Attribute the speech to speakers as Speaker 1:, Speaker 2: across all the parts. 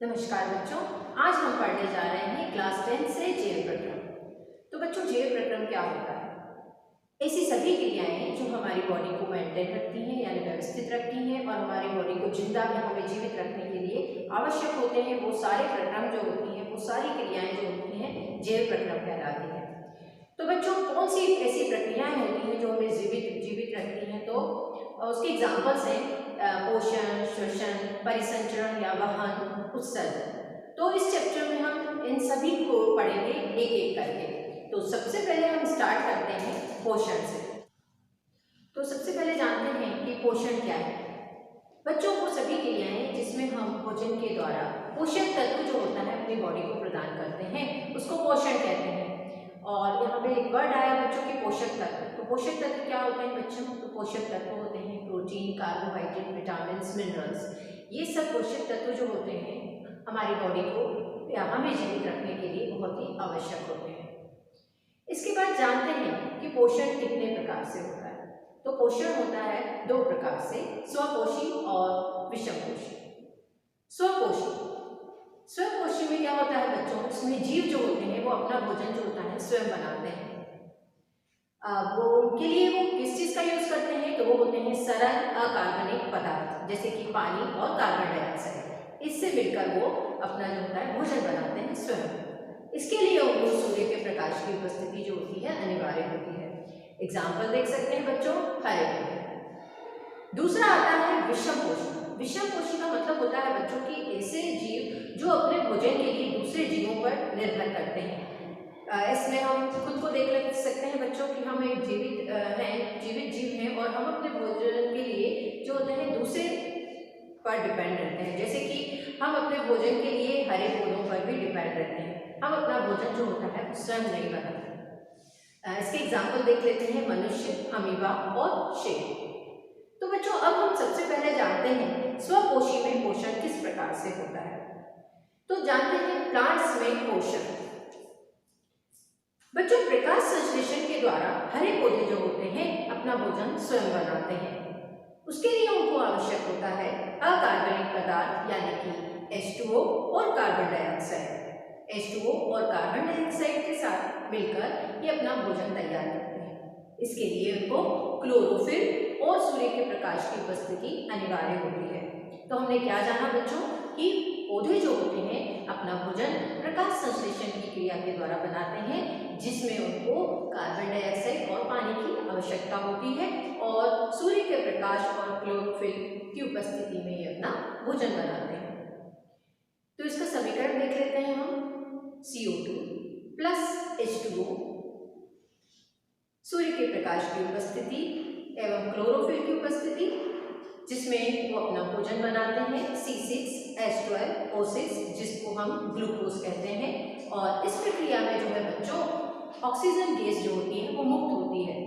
Speaker 1: नमस्कार बच्चों, आज हम पढ़ने जा रहे हैं क्लास 10 से जीव प्रक्रम। तो बच्चों, जीव प्रक्रम क्या होता है? ऐसी सभी क्रियाएं जो हमारी बॉडी को मेंटेन रखती हैं यानी व्यवस्थित रखती हैं और हमारी बॉडी को जिंदा में हमें जीवित रखने के लिए आवश्यक होते हैं, वो सारे प्रक्रम जो होती हैं, वो सारी क्रियाएं जो होती हैं जीव प्रक्रम कहलाती हैं। तो बच्चों, कौन सी ऐसी प्रक्रियाएं होती हैं जो हमें जीवित रखती हैं? तो उसके एग्जाम्पल्स हैं पोषण, श्वसन, परिसंचरण या वहन, उत्सर्जन। तो इस चैप्टर में हम इन सभी को पढ़ेंगे एक एक करके। तो सबसे पहले हम स्टार्ट करते हैं पोषण से। तो सबसे पहले जानते हैं कि पोषण क्या है। बच्चों, को सभी क्रियाएं जिसमें हम भोजन के द्वारा पोषक तत्व जो होता है अपनी बॉडी को प्रदान करते हैं, उसको पोषण कहते हैं। और यहाँ पे एक वर्ड आया बच्चों की पोषक तत्व। तो पोषक तत्व क्या होते हैं बच्चों? तो पोषक तत्व होते हैं प्रोटीन, कार्बोहाइड्रेट, विटामिन, मिनरल्स। ये सब पोषक तत्व जो होते हैं हमारी बॉडी को या हमें जीवित रखने के लिए बहुत ही आवश्यक होते हैं। इसके बाद जानते हैं कि पोषण कितने प्रकार से होता है। तो पोषण होता है दो प्रकार से, स्वपोषी और विषमपोषी। स्वपोषी में क्या होता है बच्चों? इसमें जीव जो होते हैं वो अपना भोजन जो होता है स्वयं बनाते हैं। वो उनके लिए वो किस चीज का यूज करते हैं? तो वो होते हैं सरल अकार्बनिक पदार्थ जैसे कि पानी और कार्बन डाइऑक्साइड। इससे मिलकर वो अपना जो होता है भोजन बनाते हैं स्वयं। इसके लिए उनको सूर्य के प्रकाश की उपस्थिति जो होती है अनिवार्य होती है। एग्जाम्पल देख सकते हैं बच्चों, हरे पौधे। दूसरा आता है विषमपोषी। विषमपोषी का मतलब होता है बच्चों की ऐसे जीव जो अपने भोजन के लिए दूसरे जीवों पर निर्भर करते हैं। इसमें हम खुद को देख सकते हैं बच्चों कि हम एक जीवित जीव हैं और हम अपने भोजन के लिए जो होते हैं दूसरे पर डिपेंड रहते हैं। जैसे कि हम अपने भोजन के लिए हरे पौधों पर भी डिपेंड रहते हैं। हम अपना भोजन जो होता है स्वयं नहीं बनाते। इसके एग्जाम्पल देख लेते हैं, मनुष्य, अमीबा और शेर। तो बच्चों, अब हम सबसे पहले जानते हैं स्वपोषी में पोषण किस प्रकार से होता है। तो जानते हैं प्लांट्स में पोषण। बच्चों, प्रकाश संश्लेषण के द्वारा हरे पौधे जो होते हैं अपना भोजन स्वयं बनाते हैं। उसके लिए उनको आवश्यक होता है अकार्बनिक पदार्थ यानी कि H2O और कार्बन डाइऑक्साइड। H2O और कार्बन डाइऑक्साइड के साथ मिलकर ये अपना भोजन तैयार करते हैं। इसके लिए उनको क्लोरोफिल और सूर्य के प्रकाश की उपस्थिति अनिवार्य होती है। तो हमने क्या जाना बच्चों कि पौधे जो होते हैं अपना भोजन प्रकाश संश्लेषण की क्रिया के द्वारा बनाते हैं, जिसमें उनको कार्बन डाइऑक्साइड और पानी की आवश्यकता होती है और सूर्य के प्रकाश और क्लोरोफिल की उपस्थिति में ये अपना भोजन बनाते हैं। तो इसका समीकरण देख लेते हैं हम, CO2 प्लस H2O सूर्य के प्रकाश की उपस्थिति एवं क्लोरोफिल की उपस्थिति, जिसमें वो अपना भोजन बनाते हैं, C6H12O6 जिसको हम ग्लूकोज कहते हैं। और इस प्रक्रिया में जो है बच्चों ऑक्सीजन गैस जो होती है वो मुक्त होती है।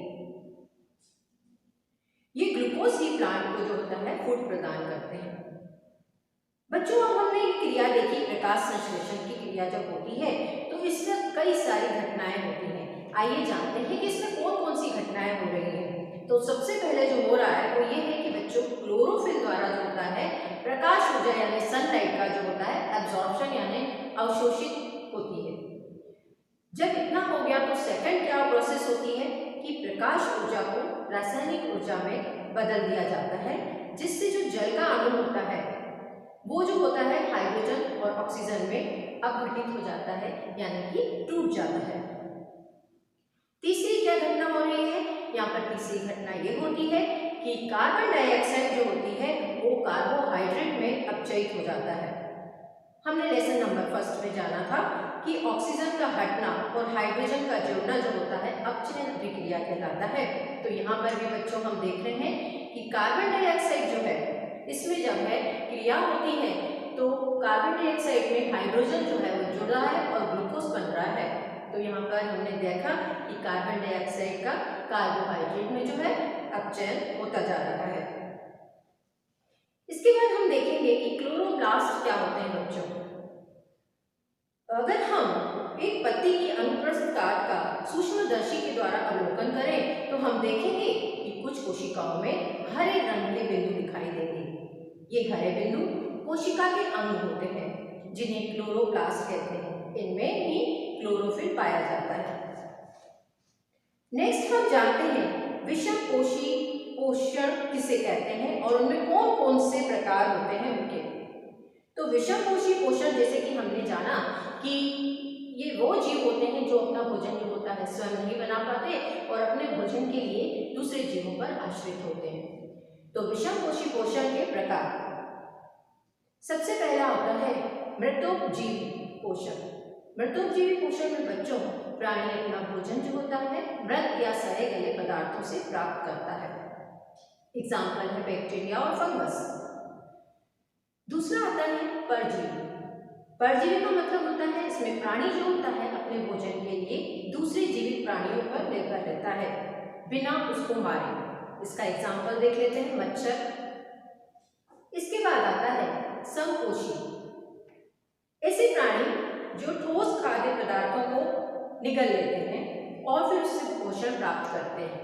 Speaker 1: ये ग्लूकोज ही प्लांट को जो होता है फूड प्रदान करते हैं। बच्चों, अब हमने एक क्रिया देखी, प्रकाश संश्लेषण की क्रिया जब होती है तो इसमें कई सारी घटनाएं होती हैं। आइए जानते हैं कि इसमें कौन कौन सी घटनाएं हो रही हैं। तो सबसे पहले जो हो रहा है वो ये है कि बच्चों क्लोरोफिल द्वारा जो होता है प्रकाश ऊर्जा यानी सनलाइट का जो होता है एब्जॉर्प्शन यानी अवशोषित होती है। जब इतना हो गया तो सेकंड क्या प्रोसेस होती है कि प्रकाश ऊर्जा को रासायनिक ऊर्जा में बदल दिया जाता है, जिससे जो जल का अणु होता है वो जो होता है हाइड्रोजन और ऑक्सीजन में अपघटित हो जाता है यानी कि टूट जाता है। तीसरी क्या घटना हो रही है यहाँ पर? तीसरी घटना ये होती है कि कार्बन डाइऑक्साइड जो होती है वो कार्बोहाइड्रेट में अपचयित हो जाता है। हमने लेसन नंबर 1 में जाना था कि ऑक्सीजन का हटना और हाइड्रोजन का जुड़ना जो होता है अपचयन अभिक्रिया कहलाता है। तो यहाँ पर भी बच्चों हम देख रहे हैं कि कार्बन डाइऑक्साइड जो है इसमें जब है क्रिया होती है तो कार्बन डाइऑक्साइड में हाइड्रोजन जो है वो जुड़ रहा है और ग्लूकोज बन रहा है। तो यहाँ पर हमने देखा कि कार्बन डाइऑक्साइड का कार्बोहाइड्रेट में जो है अपचयन होता जा रहा है। इसके बाद हम देखेंगे कि क्लोरोप्लास्ट क्या होते हैं बच्चों। अगर हम एक पत्ती की अनुप्रस्थ काट का सूक्ष्मदर्शी के द्वारा अवलोकन करें तो हम देखेंगे कि कुछ कोशिकाओं में हरे रंग के बिंदु दिखाई देंगे। ये हरे बिंदु कोशिका के अंग होते हैं, जिन्हें क्लोरोप्लास्ट कहते हैं। इनमें ही क्लोरोफिल पाया जाता है। नेक्स्ट हम जानते हैं विषमपोषी पोषण किसे कहते हैं और उनमें कौन कौन से प्रकार होते हैं उनके। तो विषमपोषी पोषण जैसे कि हमने जाना कि ये वो जीव होते हैं जो अपना भोजन जो होता है स्वयं नहीं बना पाते और अपने भोजन के लिए दूसरे जीवों पर आश्रित होते हैं। तो विषमपोषी पोषण के प्रकार, सबसे पहला होता है मृतोपजीवी पोषण। मृतोपजीवी पोषण में बच्चों प्राणी अपना भोजन जो होता है मृत या सड़े गले पदार्थों से प्राप्त करता है। एग्जाम्पल है बैक्टीरिया और फंगस। दूसरा आता है परजीवी। परजीवी का मतलब होता है इसमें प्राणी जो होता है अपने भोजन के लिए दूसरे जीवित प्राणियों पर निर्भर रहता है बिना उसको मारे। इसका एग्जाम्पल देख लेते हैं मच्छर। इसके बाद आता है समपोषी। ऐसे प्राणी जो ठोस खाद्य पदार्थों को निगल लेते हैं और फिर उससे पोषण प्राप्त करते हैं।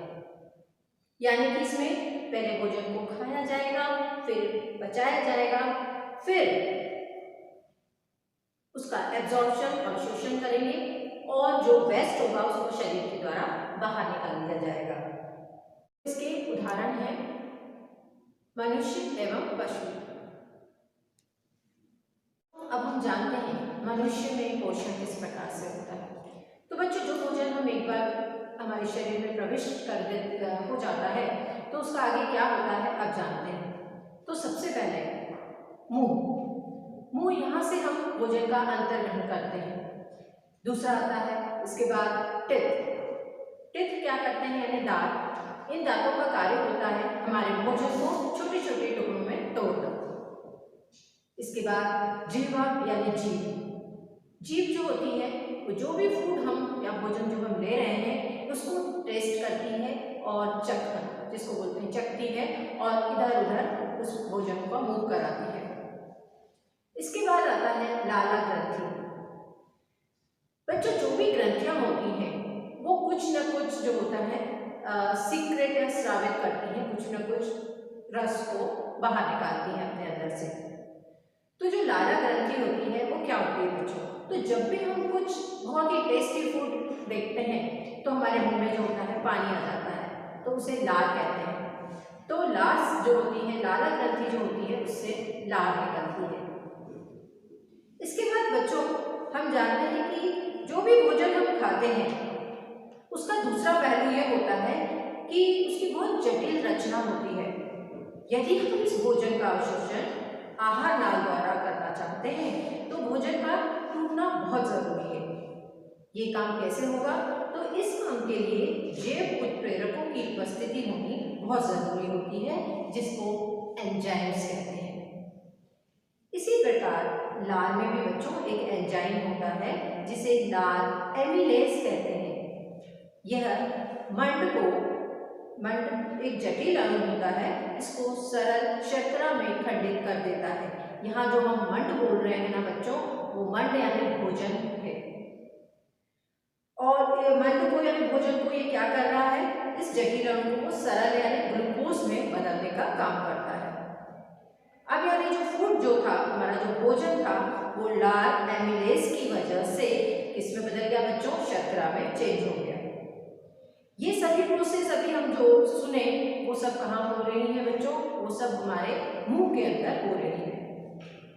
Speaker 1: यानी कि इसमें पहले भोजन को खाया जाएगा, फिर पचाया जाएगा, फिर उसका एब्जॉर्प्शन और शोषण करेंगे और जो वेस्ट होगा उसको शरीर के द्वारा बाहर निकाल दिया जाएगा। इसके उदाहरण हैं मनुष्य एवं पशु। अब हम जानते हैं मनुष्य में पोषण किस प्रकार से होता है। तो बच्चों जो भोजन हम एक बार हमारे शरीर में प्रविष्ट हो जाता है तो उसका आगे क्या होता है अब जानते हैं। तो सबसे पहले मुंह यहाँ से हम भोजन का अंतर ग्रहण करते हैं। दूसरा आता है इसके बाद टिथ क्या करते हैं यानी दांत। इन दांतों का कार्य होता है हमारे भोजन को छोटे छोटे टुकड़ों में तोड़ना। इसके बाद जिह्वा यानी जीभ जो होती है वो जो भी फूड हम या भोजन जो हम ले रहे हैं उसको टेस्ट करती है और चखना जिसको बोलते हैं चखती है और इधर उधर उस भोजन को मूव कराती है। इसके बाद आता है लाला ग्रंथि। बच्चों जो भी ग्रंथियां होती हैं वो कुछ न कुछ जो होता है सीक्रेट या स्रावित करती हैं, कुछ न कुछ रस को बाहर निकालती हैं अपने अंदर से। तो जो लाला ग्रंथि होती है वो क्या होती है बच्चों, तो जब भी हम कुछ बहुत ही टेस्टी फूड देखते हैं तो हमारे मुंह में जो होता है पानी आ जाता है तो उसे लार कहते हैं। तो लार जो होती है लाला ग्रंथि जो होती है उससे लार निकलती है। इसके बाद बच्चों हम जानते हैं कि जो भी भोजन हम खाते हैं उसका दूसरा पहलू ये होता है कि उसकी बहुत जटिल रचना होती है। यदि हम इस भोजन का अवशोषण आहार नाल द्वारा करना चाहते हैं तो भोजन का टूटना बहुत जरूरी है। ये काम कैसे होगा, तो इस काम के लिए जैव उत्प्रेरकों की उपस्थिति होनी बहुत जरूरी होती है जिसको एंजाइम्स कहते हैं। इसी प्रकार लार में भी बच्चों एक एंजाइम होता है जिसे लार एमिलेज कहते हैं। यह मंड एक जटिल अणु होता है, इसको सरल शर्करा में खंडित कर देता है। यहाँ जो हम मंड बोल रहे हैं ना बच्चों, वो मंड यानी भोजन है। और मंड को यानी भोजन को ये क्या कर रहा है, इस जटिल अणु को सरल यानी ग्लूकोज में बदलने का काम करता है। अब यानी जो फूड जो था हमारा जो भोजन था वो लार एमिलेज की वजह से किसमें बदल गया बच्चों, शर्करा में चेंज हो गया। ये सभी प्रोसेस अभी हम जो सुने वो सब कहाँ हो रही है बच्चों, वो सब हमारे मुंह के अंदर हो रही है।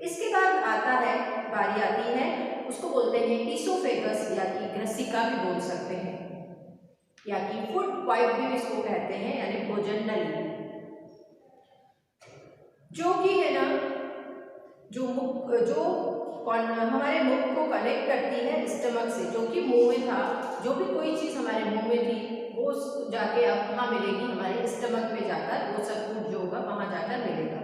Speaker 1: इसके बाद आता है बारी आती है उसको बोलते हैं ईसोफेगस या कि ग्रसिका भी बोल सकते हैं या कि फूड पाइप भी इसको कहते हैं यानी भोजन नली, जो कि है ना जो हमारे मुख को कनेक्ट करती है स्टमक से, जो कि मुंह में था। जो भी कोई चीज़ हमारे मुंह में थी वो जाके अब कहाँ मिलेगी, हमारे स्टमक में जाकर वो सब फूड जो होगा वहाँ जाकर मिलेगा।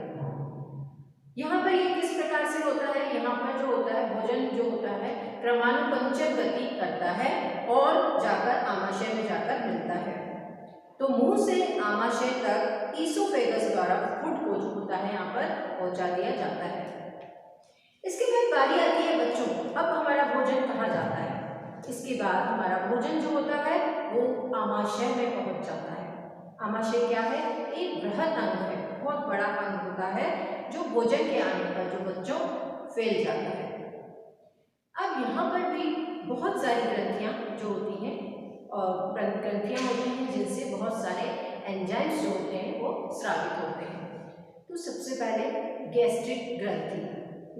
Speaker 1: यहाँ पर ये किस प्रकार से होता है, यहाँ पर जो होता है भोजन जो होता है क्रमानुपंचक गति करता है और जाकर आमाशय में जाकर मिलता है। तो मुंह से आमाशय तक ईसोफेगस द्वारा फूड को जो होता है यहाँ पर पहुँचा दिया जाता है। इसके बाद बारी आती है बच्चों, अब हमारा भोजन कहाँ जाता है। इसके बाद हमारा भोजन जो होता है वो आमाशय में पहुंच जाता है। आमाशय क्या है, एक बृहद अंग है, बहुत बड़ा अंग होता है जो भोजन के आने पर जो बच्चों फैल जाता है। अब यहाँ पर भी बहुत सारी ग्रंथियाँ जो होती हैं और ग्रंथियाँ होती हैं जिनसे बहुत सारे एंजाइम्स जो होते हैं वो स्रावित होते हैं। तो सबसे पहले गैस्ट्रिक ग्रंथि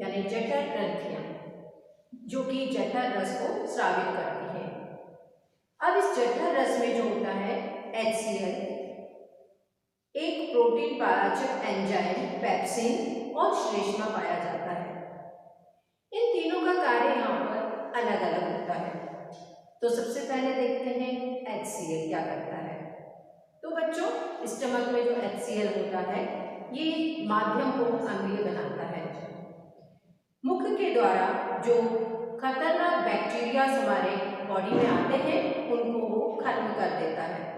Speaker 1: यानी जठर ग्रंथियाँ जो कि जठर रस को स्रावित करती है। अब इस जठर रस में जो होता है HCl, एक प्रोटीन पाचक एंजाइम पेप्सिन और श्लेष्मा पाया जाता है। इन तीनों का कार्य यहाँ पर अलग अलग होता है। तो सबसे पहले देखते हैं HCl क्या करता है। तो बच्चों, स्टमक में जो HCl होता है ये माध्यम को अम्लीय बनाता है। मुख के द्वारा जो खतरनाक बैक्टीरिया हमारे बॉडी में आते हैं उनको वो खत्म कर देता है।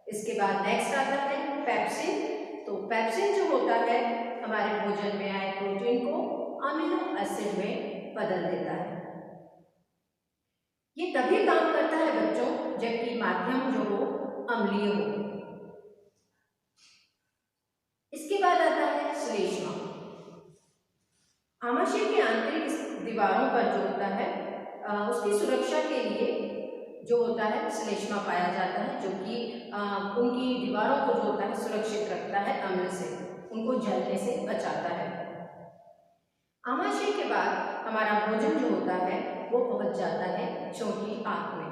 Speaker 1: इसके बाद नेक्स्ट आता है पेप्सिन। तो पेप्सिन जो होता है हमारे भोजन में आए प्रोटीन को अमीनो एसिड में बदल देता है। ये तभी काम करता है बच्चों जबकि माध्यम जो हो अम्लीय हो। इसके बाद आता है श्लेष्मा। आमाशय की आंतरिक दीवारों पर जो होता है उसकी सुरक्षा के लिए जो होता है श्लेष्मा पाया जाता है, जो कि उनकी दीवारों को जो होता है सुरक्षित रखता है, अम्ल से उनको जलने से बचाता है। आमाशय के बाद हमारा भोजन जो होता है वो पहुंच जाता है छोटी आंत में।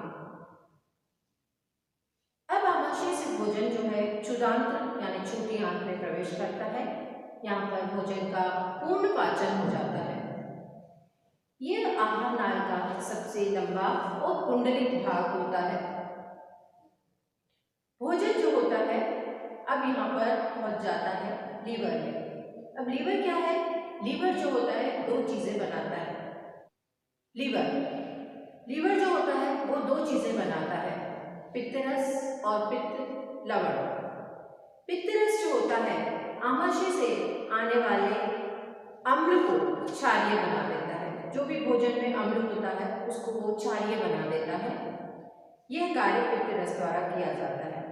Speaker 1: अब आमाशय से भोजन जो है क्षुधांत्र यानी छोटी आंत में प्रवेश करता है। यहाँ पर भोजन का पूर्ण पाचन हो जाता है। यह आहार नाल का सबसे लंबा और कुंडलित भाग होता है। भोजन जो होता है अब यहाँ पर पहुंच जाता है लीवर में। अब लीवर क्या है? लीवर जो होता है दो चीजें बनाता है। लीवर जो होता है वो दो चीजें बनाता है, पित्तरस और पित्त लवण। पित्तरस जो होता है आमाशय से आने वाले अम्ल को क्षारीय बना देता है। जो भी भोजन में अम्ल होता है उसको वो क्षारीय बना देता है। यह कार्य पित्तरस द्वारा किया जाता है।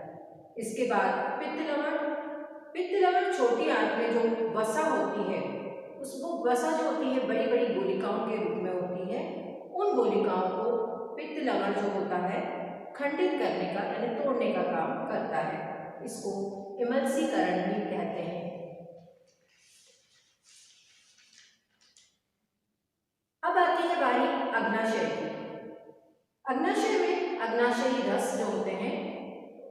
Speaker 1: इसके बाद पित्त लवण छोटी आंत में जो वसा होती है उसको वसा जो होती है बड़ी बड़ी गोलिकाओं के रूप में होती है। उन गोलिकाओं को पित्त लवण जो होता है खंडित करने का यानी तोड़ने का काम करता है। इसको इमल्सीकरण भी कहते हैं। अब आती है बारी अग्नाशय की। अग्नाशय में अग्नाशयी रस जो होते हैं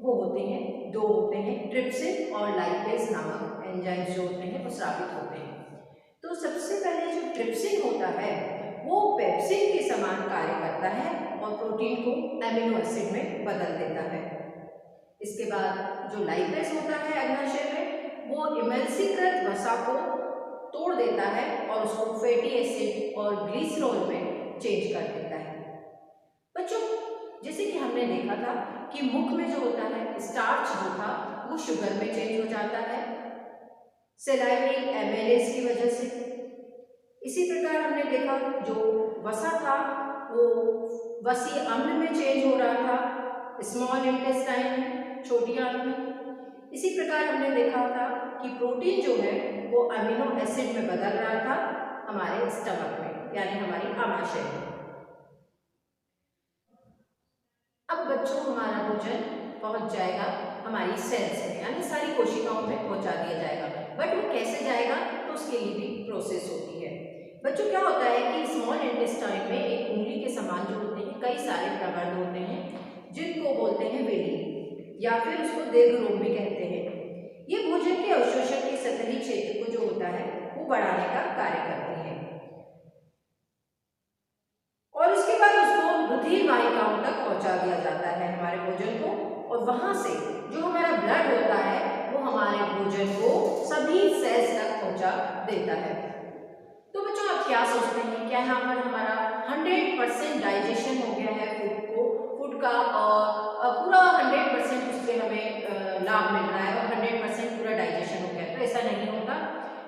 Speaker 1: वो होते हैं, दो होते हैं, ट्रिप्सिन और लाइपेज नामक एंजाइम जो होते हैं वो स्रावित होते हैं। तो सबसे पहले जो ट्रिप्सिन होता है वो पेप्सिन के समान कार्य करता है और प्रोटीन को एमिनो एसिड में बदल देता है। इसके बाद जो लाइपेज होता है अग्नाशय में वो इमल्सीकृत वसा को तोड़ देता है और उसको फैटी एसिड और ग्लिसरॉल में चेंज कर देता है। बच्चों, जैसे कि हमने देखा था कि मुख में जो होता है स्टार्च जो था वो शुगर में चेंज हो जाता है सेलाइवरी एमेलेज की वजह से। इसी प्रकार हमने देखा जो वसा था वो वसी अम्ल में चेंज हो रहा था स्मॉल इंटेस्टाइन में, छोटी आंत में। इसी प्रकार हमने देखा था कि प्रोटीन जो है वो अमीनो एसिड में बदल रहा था हमारे स्टमक में यानी हमारी आमाशय में। अब बच्चों हमारा भोजन पहुंच जाएगा हमारी सेल्स में यानी सारी कोशिकाओं में पहुंचा दिया जाएगा। बट वो कैसे जाएगा तो उसके लिए भी प्रोसेस होती है। बच्चों, क्या होता है कि स्मॉल इंटेस्टाइन में एक उंगली के समान जो होते हैं कई सारे प्रवर्ध होते हैं जिनको बोलते हैं वेली या फिर उसको दीर्घरोम भी कहते हैं। ये भोजन के अवशोषण के सतही क्षेत्र को जो होता है वो बढ़ाने का कार्य करते हैं और उसके बाद उसको रुधिर वाहिकाओं तक पहुंचा दिया जाता है हमारे भोजन को। और वहां से जो हमारा ब्लड होता है वो हमारे भोजन को सभी सेल्स तक पहुंचा देता है। तो बच्चों, आप क्या सोचते हैं, क्या यहाँ पर हमारा 100% डाइजेशन हो गया है फूड का और पूरा 100% उससे हमें लाभ मिल रहा है और 100% पूरा डाइजेशन हो गया? तो ऐसा नहीं होता।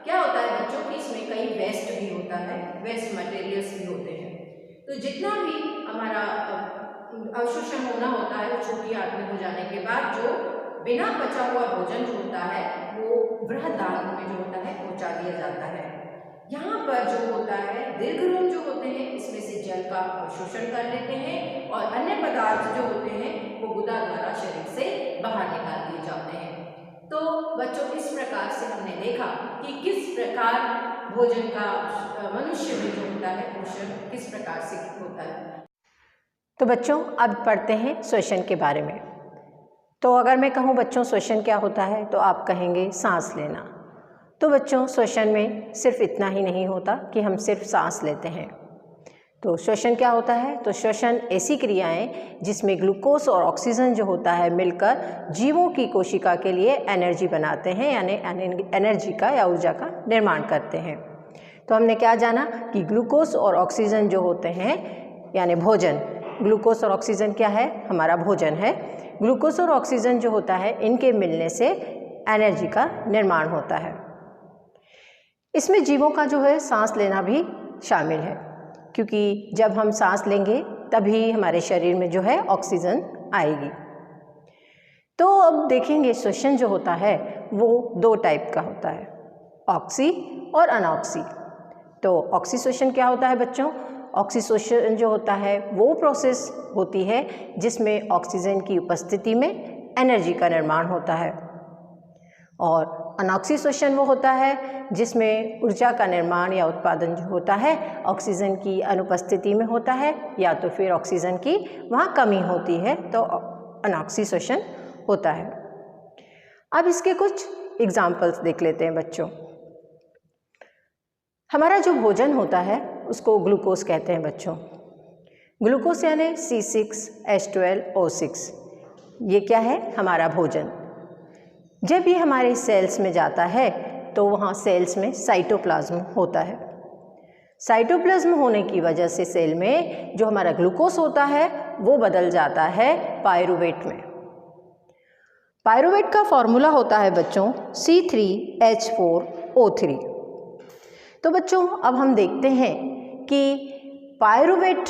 Speaker 1: क्या होता है बच्चों कि इसमें कई वेस्ट भी होता है, वेस्ट मटेरियल्स भी होते हैं। तो जितना भी हमारा अवशोषण होना होता है वो छोटी आंत में हो जाने के बाद जो बिना बचा हुआ भोजन जो होता है वो बृहदांत्र में जो होता है पहुंचा दिया जाता है। यहाँ पर जो होता है दीर्घरोम जो होते हैं इसमें से जल का अवशोषण कर लेते हैं और अन्य पदार्थ जो होते हैं वो गुदा द्वारा शरीर से बाहर निकाल दिए जाते हैं। तो बच्चों इस प्रकार से हमने देखा कि किस प्रकार भोजन का मनुष्य में जो होता है पोषण किस प्रकार से होता है।
Speaker 2: तो बच्चों अब पढ़ते हैं श्वसन के बारे में। तो अगर मैं कहूँ बच्चों श्वसन क्या होता है तो आप कहेंगे सांस लेना। तो बच्चों श्वसन में सिर्फ इतना ही नहीं होता कि हम सिर्फ सांस लेते हैं। तो श्वसन क्या होता है? तो श्वसन ऐसी क्रियाएं जिसमें ग्लूकोज और ऑक्सीजन जो होता है मिलकर जीवों की कोशिका के लिए एनर्जी बनाते हैं, यानी एनर्जी का या ऊर्जा का निर्माण करते हैं। तो हमने क्या जाना कि ग्लूकोज और ऑक्सीजन जो होते हैं यानी भोजन, ग्लूकोज और ऑक्सीजन क्या है? हमारा भोजन है। ग्लूकोज और ऑक्सीजन जो होता है इनके मिलने से एनर्जी का निर्माण होता है। इसमें जीवों का जो है सांस लेना भी शामिल है, क्योंकि जब हम सांस लेंगे तभी हमारे शरीर में जो है ऑक्सीजन आएगी। तो अब देखेंगे श्वसन जो होता है वो दो टाइप का होता है, ऑक्सी और अनऑक्सी। तो ऑक्सी श्वसन क्या होता है बच्चों? ऑक्सी श्वसन जो होता है वो प्रोसेस होती है जिसमें ऑक्सीजन की उपस्थिति में एनर्जी का निर्माण होता है, और अनऑक्सी श्वसन वो होता है जिसमें ऊर्जा का निर्माण या उत्पादन जो होता है ऑक्सीजन की अनुपस्थिति में होता है, या तो फिर ऑक्सीजन की वहाँ कमी होती है, तो अनऑक्सी श्वसन होता है। अब इसके कुछ एग्जाम्पल्स देख लेते हैं बच्चों। हमारा जो भोजन होता है उसको ग्लूकोज कहते हैं बच्चों। ग्लूकोज यानी C6H12O6, ये क्या है? हमारा भोजन। जब ये हमारे सेल्स में जाता है तो वहाँ सेल्स में साइटोप्लाज्म होता है। साइटोप्लाज्म होने की वजह से सेल में जो हमारा ग्लूकोज होता है वो बदल जाता है पायरूवेट में। पायरूवेट का फॉर्मूला होता है बच्चों C3H4O3। तो बच्चों अब हम देखते हैं कि पायरूवेट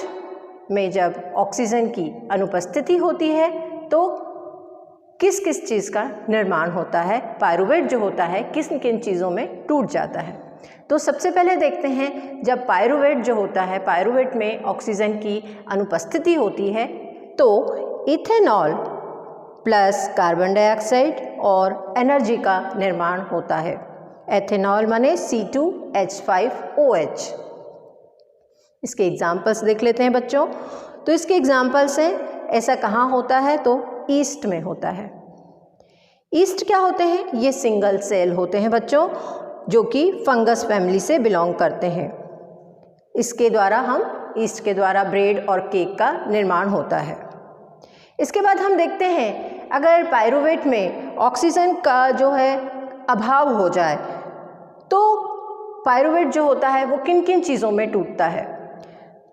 Speaker 2: में जब ऑक्सीजन की अनुपस्थिति होती है तो किस किस चीज़ का निर्माण होता है, पायरूवेट जो होता है किस किन चीज़ों में टूट जाता है। तो सबसे पहले देखते हैं, जब पायरूवेट जो होता है, पायरूवेट में ऑक्सीजन की अनुपस्थिति होती है तो इथेनॉल प्लस कार्बन डाइऑक्साइड और एनर्जी का निर्माण होता है। एथेनॉल माने C2H5OH। इसके एग्जाम्पल्स देख लेते हैं बच्चों। तो इसके एग्जाम्पल्स हैं, ऐसा कहाँ होता है? तो ईस्ट में होता है। ईस्ट क्या होते हैं? ये सिंगल सेल होते हैं बच्चों, जो कि फंगस फैमिली से बिलोंग करते हैं। इसके द्वारा हम ईस्ट के द्वारा ब्रेड और केक का निर्माण होता है। इसके बाद हम देखते हैं, अगर पायरूवेट में ऑक्सीजन का जो है अभाव हो जाए तो पायरूवेट जो होता है वो किन किन चीज़ों में टूटता है?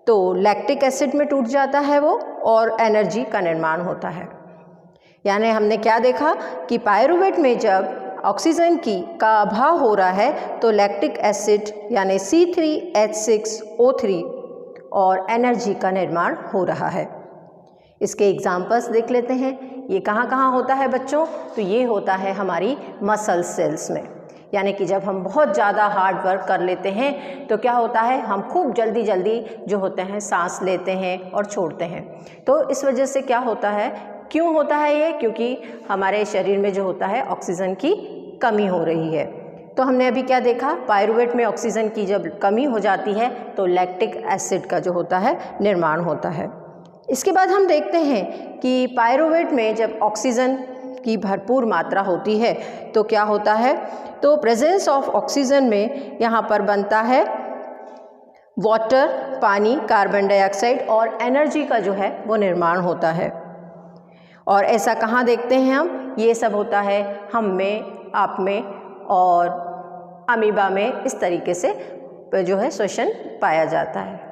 Speaker 2: तो लैक्टिक एसिड में टूट जाता है वो, और एनर्जी का निर्माण होता है। यानी हमने क्या देखा कि पायरूवेट में जब ऑक्सीजन का अभाव हो रहा है तो लैक्टिक एसिड यानी C3H6O3 और एनर्जी का निर्माण हो रहा है। इसके एग्जाम्पल्स देख लेते हैं। ये कहाँ कहाँ होता है बच्चों? तो ये होता है हमारी मसल सेल्स में। यानी कि जब हम बहुत ज़्यादा हार्ड वर्क कर लेते हैं तो क्या होता है, हम खूब जल्दी जल्दी जो होते हैं सांस लेते हैं और छोड़ते हैं। तो इस वजह से क्या होता है, क्यों होता है ये? क्योंकि हमारे शरीर में जो होता है ऑक्सीजन की कमी हो रही है। तो हमने अभी क्या देखा, पायरूवेट में ऑक्सीजन की जब कमी हो जाती है तो लैक्टिक एसिड का जो होता है निर्माण होता है। इसके बाद हम देखते हैं कि पायरूवेट में जब ऑक्सीजन की भरपूर मात्रा होती है तो क्या होता है, तो प्रेजेंस ऑफ ऑक्सीजन में यहाँ पर बनता है वाटर, पानी, कार्बन डाइऑक्साइड और एनर्जी का जो है वो निर्माण होता है। और ऐसा कहाँ देखते हैं हम? ये सब होता है हम में, आप में और अमीबा में। इस तरीके से जो है श्वसन पाया जाता है।